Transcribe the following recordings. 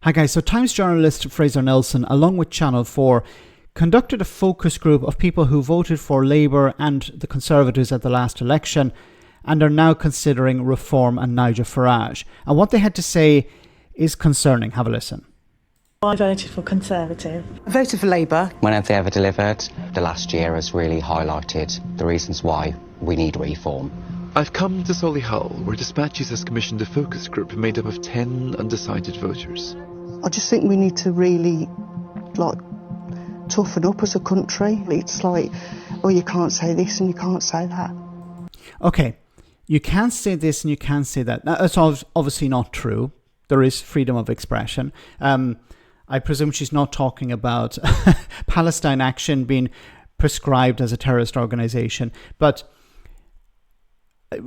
Hi guys, so Times journalist Fraser Nelson, along with Channel 4, conducted a focus group of people who voted for Labour and the Conservatives at the last election and are now considering reform and Nigel Farage. And what they had to say is concerning. Have a listen. I voted for Conservative. I voted for Labour. When have they ever delivered? The last year has really highlighted the reasons why we need reform. I've come to Solihull, where Dispatches has commissioned a focus group made up of 10 undecided voters. I just think we need to really, toughen up as a country. It's like, oh, you can't say this and you can't say that. Okay, you can't say this and you can't say that. Now, that's obviously not true. There is freedom of expression. I presume she's not talking about Palestine Action being prescribed as a terrorist organization, but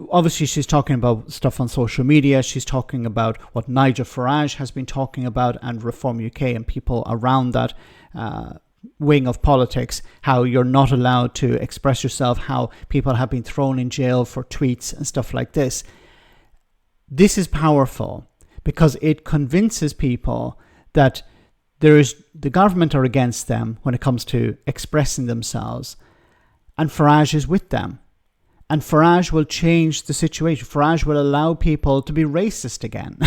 obviously she's talking about stuff on social media. She's talking about what Nigel Farage has been talking about and Reform UK and people around that wing of politics, how you're not allowed to express yourself, how people have been thrown in jail for tweets and stuff like this. This is powerful because it convinces people that the government are against them when it comes to expressing themselves, and Farage is with them. And Farage will change the situation. Farage will allow people to be racist again,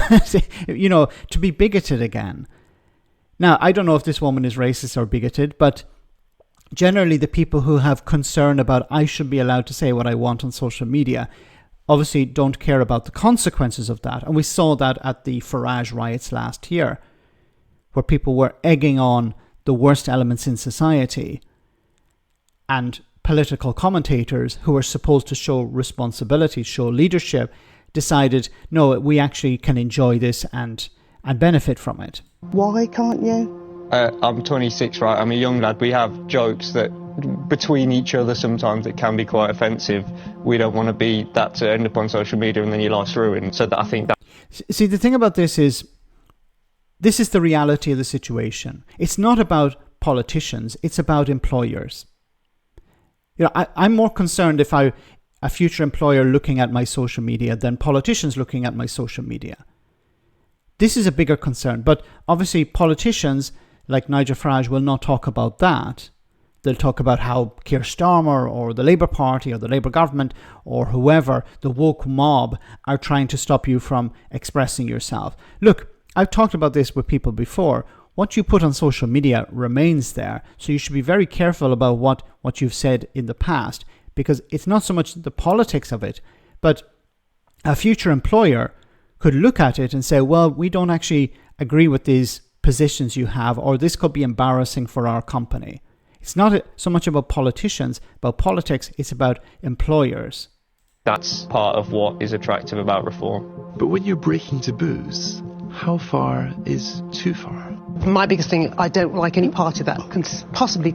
to be bigoted again. Now, I don't know if this woman is racist or bigoted, but generally the people who have concern about I should be allowed to say what I want on social media obviously don't care about the consequences of that. And we saw that at the Farage riots last year, where people were egging on the worst elements in society, and political commentators who are supposed to show responsibility, show leadership, decided, no, we actually can enjoy this and benefit from it. Why can't you? I'm 26, right? I'm a young lad. We have jokes that between each other sometimes it can be quite offensive. We don't want to be that to end up on social media and then your life's ruined. So that I think that... See, the thing about this is the reality of the situation. It's not about politicians, it's about employers. I'm more concerned if a future employer looking at my social media than politicians looking at my social media. This is a bigger concern, but obviously politicians like Nigel Farage will not talk about that. They'll talk about how Keir Starmer or the Labour Party or the Labour government or whoever, the woke mob, are trying to stop you from expressing yourself. Look, I've talked about this with people before. What you put on social media remains there. So you should be very careful about what you've said in the past, because it's not so much the politics of it, but a future employer could look at it and say, well, we don't actually agree with these positions you have, or this could be embarrassing for our company. It's not so much about politicians, about politics, it's about employers. That's part of what is attractive about reform. But when you're breaking taboos, how far is too far? My biggest thing, I don't like any party that can possibly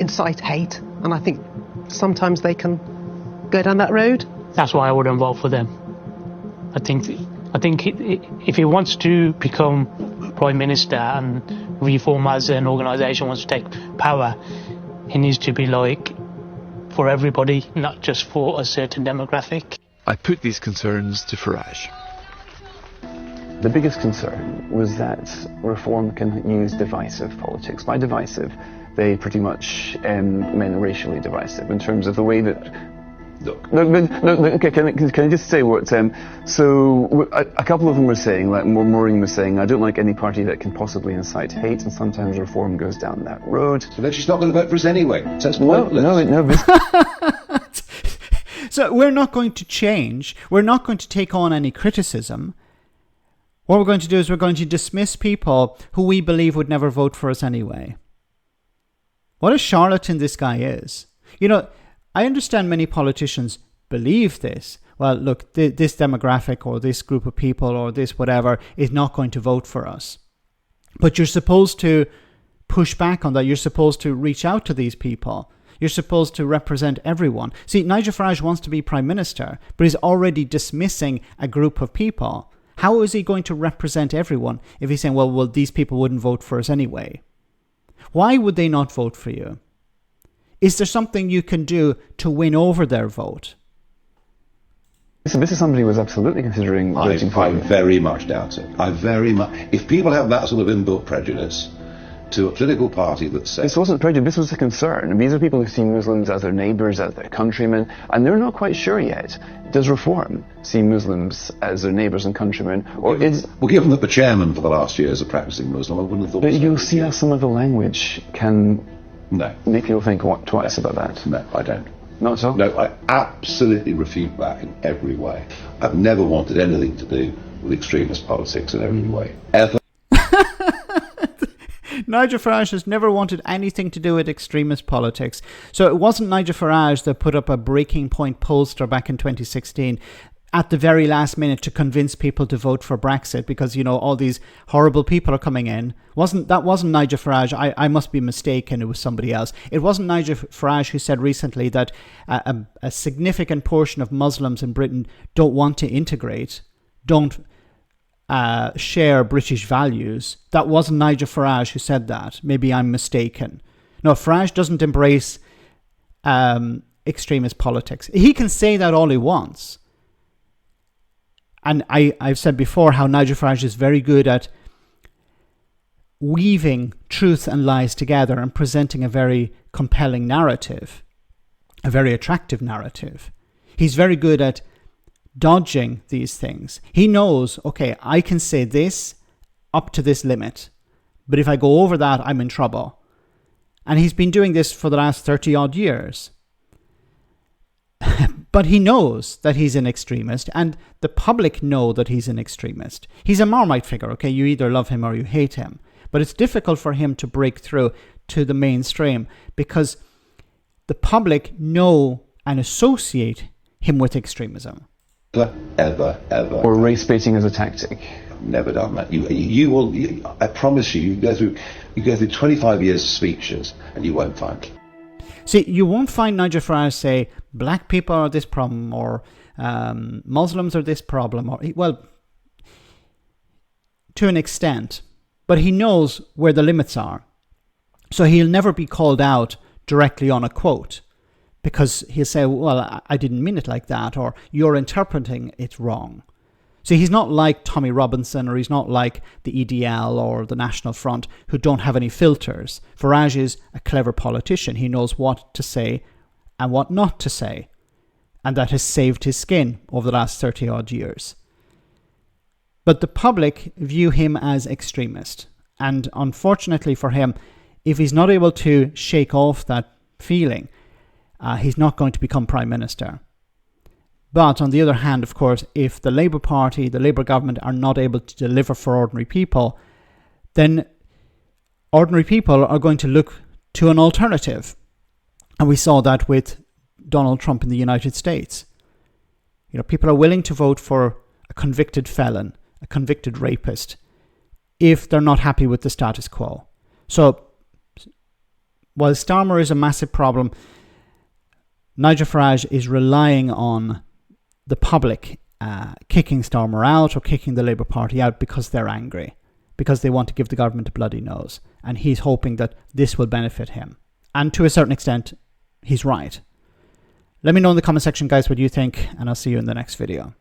incite hate, and I think sometimes they can go down that road. That's why I wouldn't vote for them. I think if he wants to become Prime Minister and reform as an organisation wants to take power, he needs to be for everybody, not just for a certain demographic. I put these concerns to Farage. The biggest concern was that reform can use divisive politics. By divisive, they pretty much meant racially divisive in terms of the way that... Look. No, okay, can I just say what... So a couple of them were saying, like Maureen was saying, I don't like any party that can possibly incite hate, and sometimes reform goes down that road. So then she's not going to vote for us anyway. So that's pointless. No. So we're not going to change. We're not going to take on any criticism. What we're going to do is we're going to dismiss people who we believe would never vote for us anyway. What a charlatan this guy is. I understand many politicians believe this. Well, look, this demographic or this group of people or this whatever is not going to vote for us. But you're supposed to push back on that. You're supposed to reach out to these people. You're supposed to represent everyone. See, Nigel Farage wants to be Prime Minister, but he's already dismissing a group of people. How is he going to represent everyone if he's saying, well, these people wouldn't vote for us anyway? Why would they not vote for you? Is there something you can do to win over their vote? This is somebody who was absolutely considering voting for I you. very much doubt it. I very much. If people have that sort of inbuilt prejudice to a political party that says... This wasn't prejudice, this was a concern. These are people who see Muslims as their neighbours, as their countrymen, and they're not quite sure yet. Does Reform see Muslims as their neighbours and countrymen, or is... Well, given that the chairman for the last year is a practising Muslim, I wouldn't have thought But so. you'll see how some of the language can No. make people think twice about that. No, I don't. Not so? No, I absolutely refute that in every way. I've never wanted anything to do with extremist politics in every way, ever. Nigel Farage has never wanted anything to do with extremist politics. So it wasn't Nigel Farage that put up a breaking point poster back in 2016 at the very last minute to convince people to vote for Brexit because, you know, all these horrible people are coming in. That wasn't Nigel Farage. I must be mistaken. It was somebody else. It wasn't Nigel Farage who said recently that a significant portion of Muslims in Britain don't want to integrate, don't share British values. That wasn't Nigel Farage who said that. Maybe I'm mistaken. No, Farage doesn't embrace extremist politics. He can say that all he wants. And I've said before how Nigel Farage is very good at weaving truth and lies together and presenting a very compelling narrative, a very attractive narrative. He's very good at dodging these things. He knows, okay, I can say this up to this limit, but if I go over that, I'm in trouble. And he's been doing this for the last 30 odd years. But he knows that he's an extremist, and the public know that he's an extremist. He's a Marmite figure, okay? You either love him or you hate him. But it's difficult for him to break through to the mainstream because the public know and associate him with extremism. Ever. Or race baiting as a tactic. I've never done that. You will. I promise you. You go through 25 years of speeches, and you won't find it. See, you won't find Nigel Farage say black people are this problem or Muslims are this problem, or well, to an extent, but he knows where the limits are, so he'll never be called out directly on a quote. Because he'll say, well, I didn't mean it like that, or you're interpreting it wrong. So he's not like Tommy Robinson, or he's not like the EDL or the National Front, who don't have any filters. Farage is a clever politician. He knows what to say and what not to say. And that has saved his skin over the last 30 odd years. But the public view him as extremist. And unfortunately for him, if he's not able to shake off that feeling, he's not going to become Prime Minister. But on the other hand, of course, if the Labour Party, the Labour government are not able to deliver for ordinary people, then ordinary people are going to look to an alternative. And we saw that with Donald Trump in the United States. You know, people are willing to vote for a convicted felon, a convicted rapist, if they're not happy with the status quo. So, while Starmer is a massive problem, Nigel Farage is relying on the public kicking Starmer out or kicking the Labour Party out because they're angry, because they want to give the government a bloody nose. And he's hoping that this will benefit him. And to a certain extent, he's right. Let me know in the comment section, guys, what you think, and I'll see you in the next video.